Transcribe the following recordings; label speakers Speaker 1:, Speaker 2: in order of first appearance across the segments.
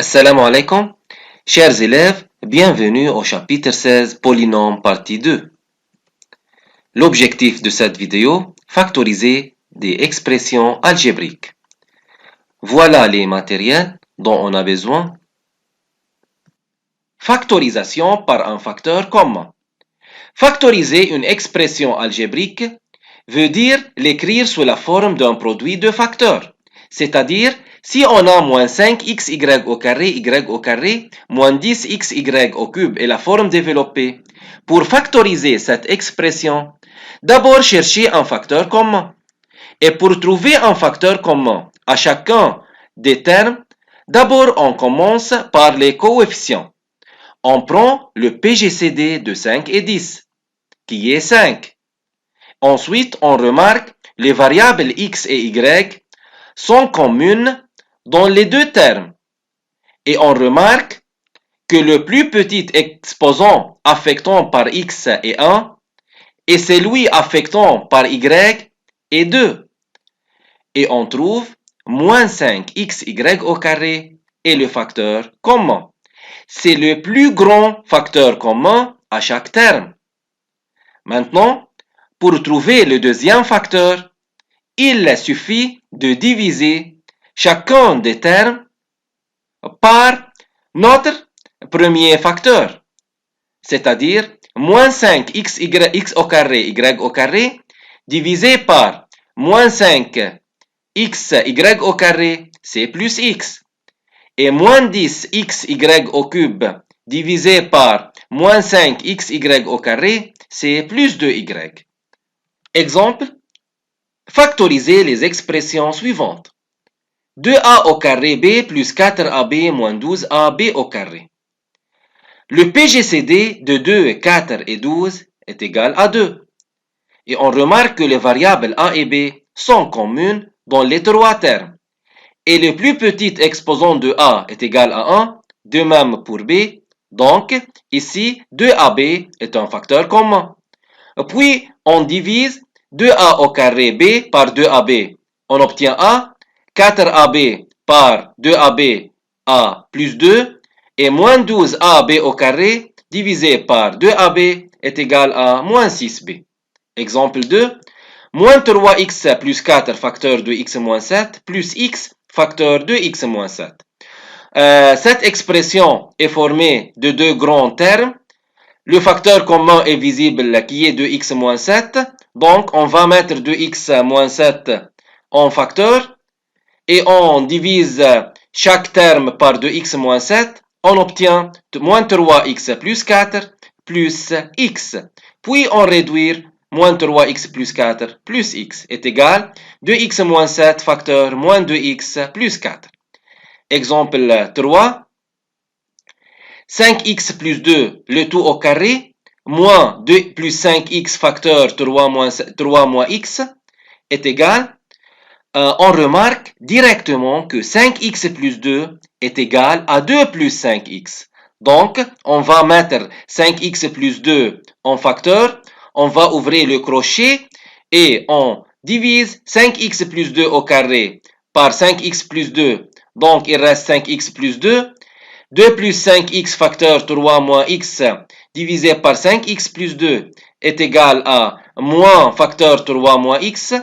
Speaker 1: Assalamu alaikum. Chers élèves, bienvenue au chapitre 16, polynôme partie 2. L'objectif de cette vidéo, factoriser des expressions algébriques. Voilà les matériels dont on a besoin. Factorisation par un facteur commun. Factoriser une expression algébrique veut dire l'écrire sous la forme d'un produit de facteurs. C'est-à-dire, si on a moins 5xy au carré y au carré, moins 10xy au cube est la forme développée, pour factoriser cette expression, d'abord chercher un facteur commun. Et pour trouver un facteur commun à chacun des termes, d'abord on commence par les coefficients. On prend le PGCD de 5 et 10, qui est 5. Ensuite, on remarque les variables x et y sont communes dans les deux termes. Et on remarque que le plus petit exposant affectant par x est 1 et celui affectant par y est 2. Et on trouve moins 5xy au carré est le facteur commun. C'est le plus grand facteur commun à chaque terme. Maintenant, pour trouver le deuxième facteur, il suffit de diviser chacun des termes par notre premier facteur, c'est-à-dire moins 5x au carré y au carré divisé par moins 5 xy au carré, c'est plus x, et moins 10 xy au cube divisé par moins 5 xy au carré, c'est plus 2y. Exemple, factoriser les expressions suivantes. 2a au carré b plus 4ab moins 12ab au carré. Le PGCD de 2, 4 et 12 est égal à 2. Et on remarque que les variables a et b sont communes dans les trois termes. Et le plus petit exposant de a est égal à 1, de même pour b. Donc, ici, 2ab est un facteur commun. Puis, on divise 2a au carré b par 2ab. On obtient a. 4ab par 2ab, a plus 2, et moins 12ab au carré divisé par 2ab est égal à moins 6b. Exemple 2, moins 3x plus 4 facteur de x moins 7 plus x facteur de x moins 7. Cette expression est formée de deux grands termes. Le facteur commun est visible qui est 2x moins 7. Donc, on va mettre 2x moins 7 en facteur. Et on divise chaque terme par 2x moins 7, on obtient moins 3x plus 4 plus x. Puis on réduit moins 3x plus 4 plus x est égal 2x moins 7 facteur moins 2x plus 4. Exemple 3. 5x plus 2, le tout au carré, moins 2 plus 5x facteur 3 moins x est égal on remarque directement que 5x plus 2 est égal à 2 plus 5x. Donc, on va mettre 5x plus 2 en facteur, on va ouvrir le crochet et on divise 5x plus 2 au carré par 5x plus 2. Donc, il reste 5x plus 2. 2 plus 5x facteur 3 moins x divisé par 5x plus 2 est égal à moins facteur 3 moins x,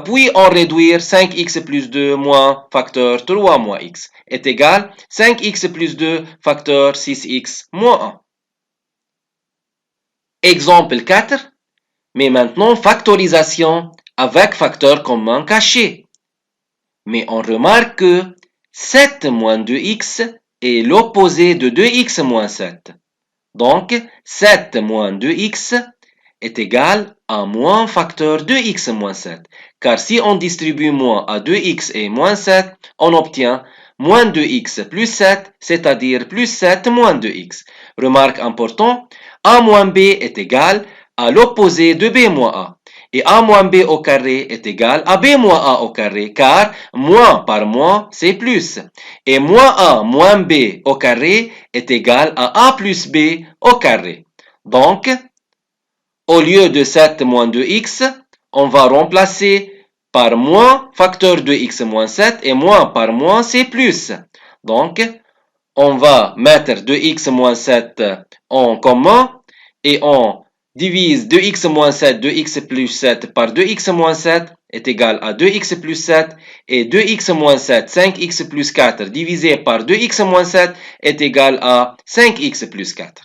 Speaker 1: puis on réduit 5x plus 2 moins facteur 3 moins x est égal 5x plus 2 facteur 6x moins 1. Exemple 4, mais maintenant factorisation avec facteur commun caché. Mais on remarque que 7 moins 2x est l'opposé de 2x moins 7. Donc, 7 moins 2x est égal à moins facteur 2x moins 7. Car si on distribue moins à 2x et moins 7, on obtient moins 2x plus 7, c'est-à-dire plus 7 moins 2x. Remarque importante, a moins b est égal à l'opposé de b moins a. Et a moins b au carré est égal à b moins a au carré, car moins par moins, c'est plus. Et moins a moins b au carré est égal à a plus b au carré. Donc, au lieu de 7 moins 2x, on va remplacer par moins facteur de x moins 7 et moins par moins c'est plus. Donc, on va mettre 2x moins 7 en commun et on divise 2x moins 7, 2x plus 7 par 2x moins 7 est égal à 2x plus 7 et 2x moins 7, 5x plus 4 divisé par 2x moins 7 est égal à 5x plus 4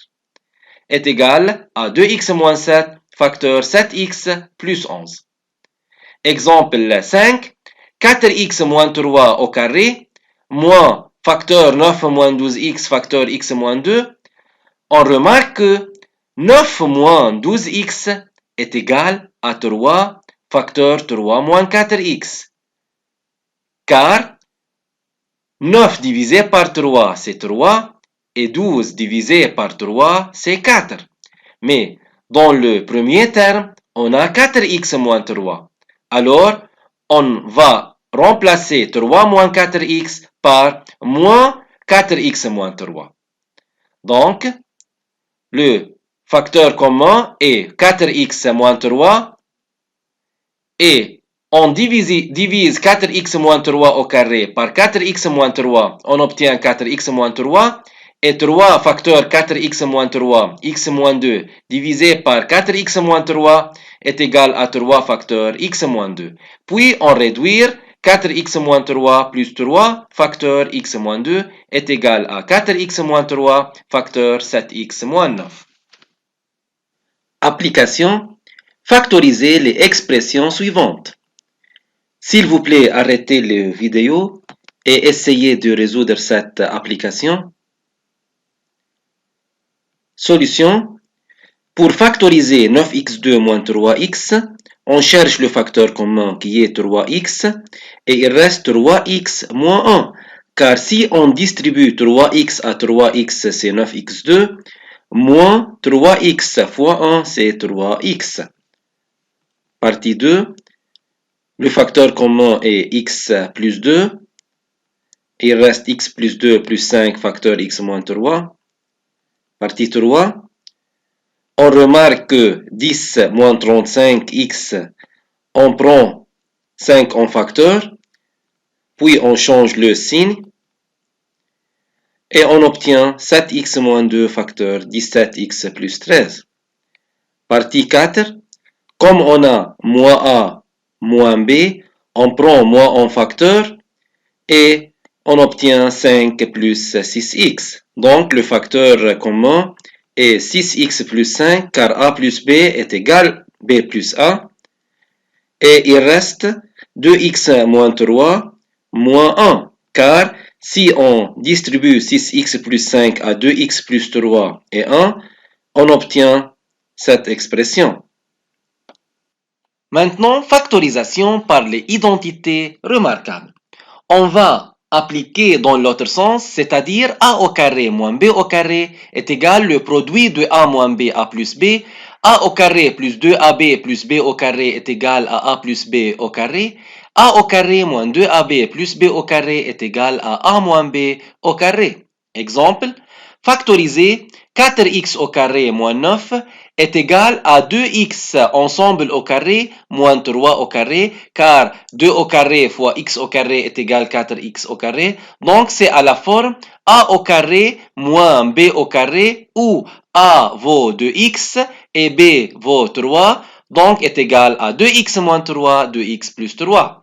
Speaker 1: est égal à 2x moins 7 facteur 7x plus 11. Exemple 5, 4x moins 3 au carré moins facteur 9 moins 12x facteur x moins 2, on remarque que 9 moins 12x est égal à 3 facteur 3 moins 4x. Car 9 divisé par 3, c'est 3, et 12 divisé par 3, c'est 4. Mais dans le premier terme, on a 4x moins 3. Alors, on va remplacer 3 moins 4x par moins 4x moins 3. Donc, le facteur commun est 4x moins 3 et on divise 4x moins 3 au carré par 4x moins 3, on obtient 4x moins 3 et 3 facteur 4x moins 3, x moins 2 divisé par 4x moins 3 est égal à 3 facteur x moins 2. Puis on réduit 4x moins 3 plus 3 facteur x moins 2 est égal à 4x moins 3 facteur 7x moins 9. Application. Factoriser les expressions suivantes. S'il vous plaît, arrêtez la vidéo et essayez de résoudre cette application. Solution. Pour factoriser 9x2 moins 3x, on cherche le facteur commun qui est 3x et il reste 3x moins 1. Car si on distribue 3x à 3x, c'est 9x2, moins 3x fois 1, c'est 3x. Partie 2. Le facteur commun est x plus 2. Il reste x plus 2 plus 5 facteur x moins 3. Partie 3. On remarque que 10 moins 35x, on prend 5 en facteur, puis on change le signe, et on obtient 7x moins 2 facteur 17x plus 13. Partie 4. Comme on a moins a moins b, on prend moins en facteur, et on obtient 5 plus 6x. Donc le facteur commun est 6x plus 5 car a plus b est égal b plus a. Et il reste 2x moins 3 moins 1 car si on distribue 6x plus 5 à 2x plus 3 et 1, on obtient cette expression. Maintenant, factorisation par les identités remarquables. On va appliquer dans l'autre sens, c'est-à-dire a au carré moins b au carré est égal le produit de a moins b a plus b, a au carré plus 2ab plus b au carré est égal à a plus b au carré, a au carré moins 2ab plus b au carré est égal à a moins b au carré. Exemple, factoriser 4x au carré moins 9 est égal à 2x ensemble au carré moins 3 au carré, car 2 au carré fois x au carré est égal à 4x au carré. Donc c'est à la forme a au carré moins b au carré, où a vaut 2x et b vaut 3, donc est égal à 2x moins 3, 2x plus 3.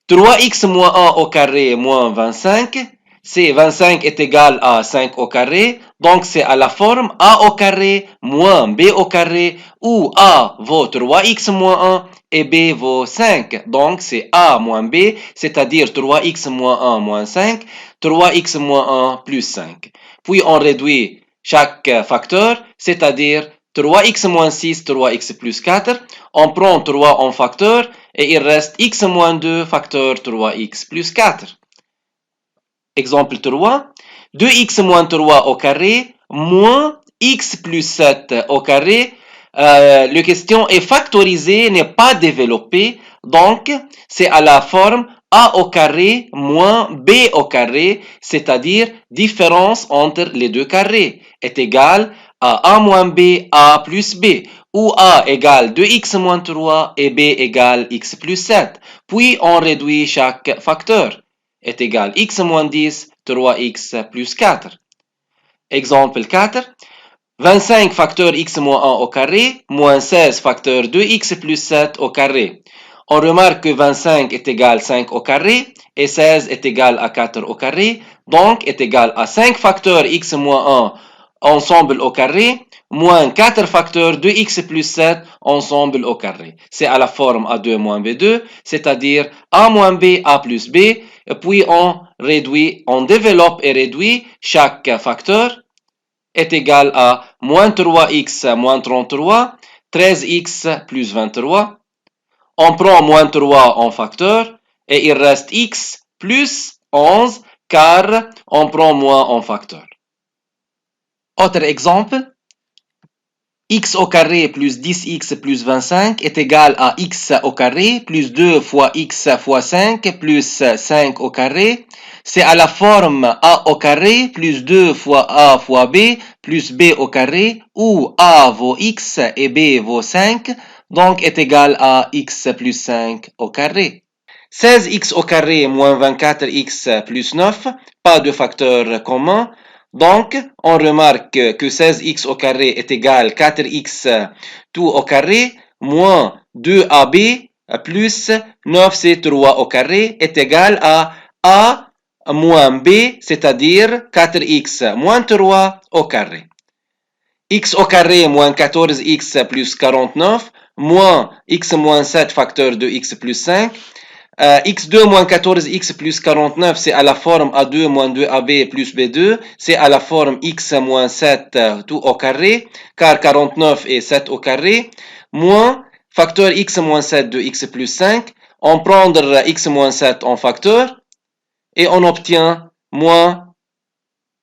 Speaker 1: 3x moins 1 au carré moins 25, c'est 25 est égal à 5 au carré, donc c'est à la forme a au carré moins b au carré, où a vaut 3x moins 1 et b vaut 5. Donc c'est a moins b, c'est-à-dire 3x moins 1 moins 5, 3x moins 1 plus 5. Puis on réduit chaque facteur, c'est-à-dire 3x moins 6, 3x plus 4. On prend 3 en facteur et il reste x moins 2 facteur 3x plus 4. Exemple 3. 2x moins 3 au carré moins x plus 7 au carré. La question est factorisée, n'est pas développée. Donc, c'est à la forme a au carré moins b au carré, c'est-à-dire différence entre les deux carrés, est égal à a moins b, a plus b, où a égale 2x moins 3 et b égale x plus 7. Puis, on réduit chaque facteur. est égal à x moins 10, 3x plus 4. Exemple 4. 25 facteur x moins 1 au carré, moins 16 facteur 2x plus 7 au carré. On remarque que 25 est égal à 5 au carré et 16 est égal à 4 au carré, donc est égal à 5 facteurs x moins 1 ensemble au carré, moins 4 facteurs 2x plus 7 ensemble au carré. C'est à la forme A2 moins B2, c'est-à-dire A moins B, A plus B, et puis on développe et réduit chaque facteur est égal à moins 3x moins 33, 13x plus 23. On prend moins 3 en facteur et il reste x plus 11 car on prend moins en facteur. Autre exemple, x au carré plus 10x plus 25 est égal à x au carré plus 2 fois x fois 5 plus 5 au carré. C'est à la forme a au carré plus 2 fois a fois b plus b au carré où a vaut x et b vaut 5, donc est égal à x plus 5 au carré. 16x au carré moins 24x plus 9, pas de facteur commun. Donc, on remarque que 16x au carré est égal à 4x tout au carré moins 2ab plus 9c3 au carré est égal à a moins b, c'est-à-dire 4x moins 3 au carré. X au carré moins 14x plus 49 moins x moins 7 facteur de x plus 5. x2 moins 14x plus 49, c'est à la forme a2 moins 2ab plus b2, c'est à la forme x moins 7 tout au carré, car 49 est 7 au carré, moins facteur x moins 7 de x plus 5, on prend x moins 7 en facteur, et on obtient moins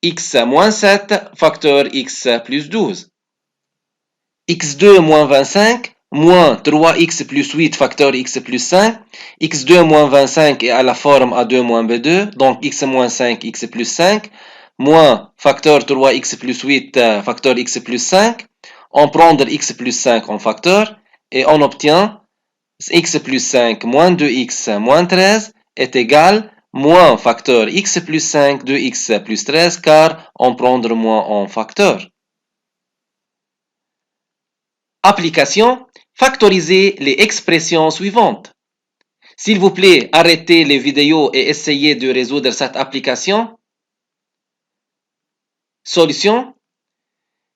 Speaker 1: x moins 7 facteur x plus 12. x2 moins 25, moins 3x plus 8 facteur x plus 5, x2 moins 25 est à la forme a2 moins b2, donc x moins 5, x plus 5, moins facteur 3x plus 8 facteur x plus 5, on prend x plus 5 en facteur, et on obtient x plus 5 moins 2x moins 13 est égal moins facteur x plus 5 2x plus 13, car on prend moins en facteur. Application, factorisez les expressions suivantes. S'il vous plaît, arrêtez les vidéos et essayez de résoudre cette application. Solution.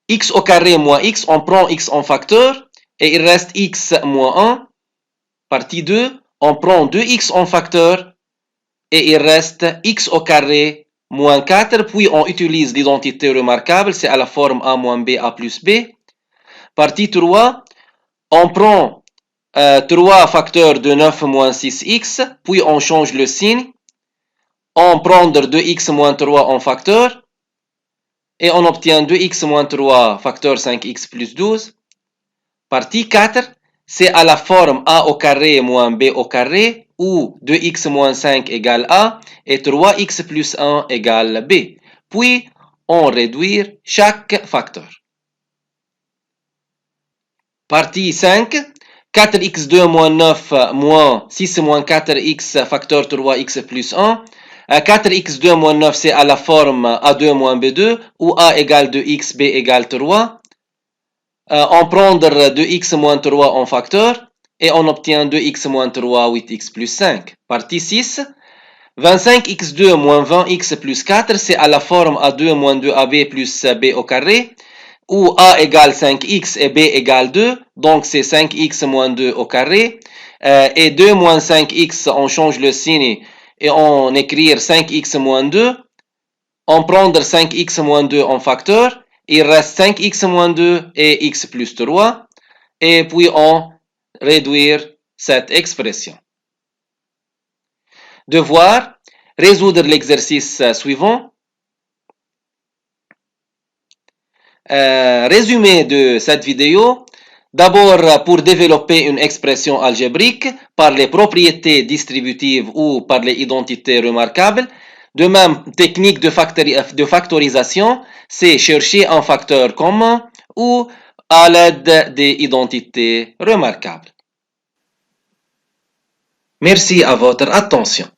Speaker 1: X au carré moins x, on prend x en facteur et il reste x moins 1. Partie 2, on prend 2x en facteur et il reste x au carré moins 4, puis on utilise l'identité remarquable, c'est à la forme a moins b, a plus b. Partie 3, on prend 3 facteurs de 9 moins 6x, puis on change le signe. On prend 2x moins 3 en facteur, et on obtient 2x moins 3 facteur 5x plus 12. Partie 4, c'est à la forme a au carré moins b au carré, où 2x moins 5 égale a, et 3x plus 1 égale b. Puis, on réduit chaque facteur. Partie 5, 4x2 moins 9 moins 6 moins 4x facteur 3x plus 1. 4x2 moins 9, c'est à la forme a2 moins b2, où a égale 2x, b égale 3. On prend 2x moins 3 en facteur, et on obtient 2x moins 3, 8x plus 5. Partie 6, 25x2 moins 20x plus 4, c'est à la forme a2 moins 2ab plus b au carré, où a égale 5x et b égale 2, donc c'est 5x moins 2 au carré, et 2 moins 5x, on change le signe et on écrit 5x moins 2, on prend 5x moins 2 en facteur, il reste 5x moins 2 et x plus 3, et puis on réduire cette expression. Devoir, résoudre l'exercice suivant. Résumé de cette vidéo. D'abord, pour développer une expression algébrique par les propriétés distributives ou par les identités remarquables. De même, technique de factorisation, c'est chercher un facteur commun ou à l'aide des identités remarquables. Merci à votre attention.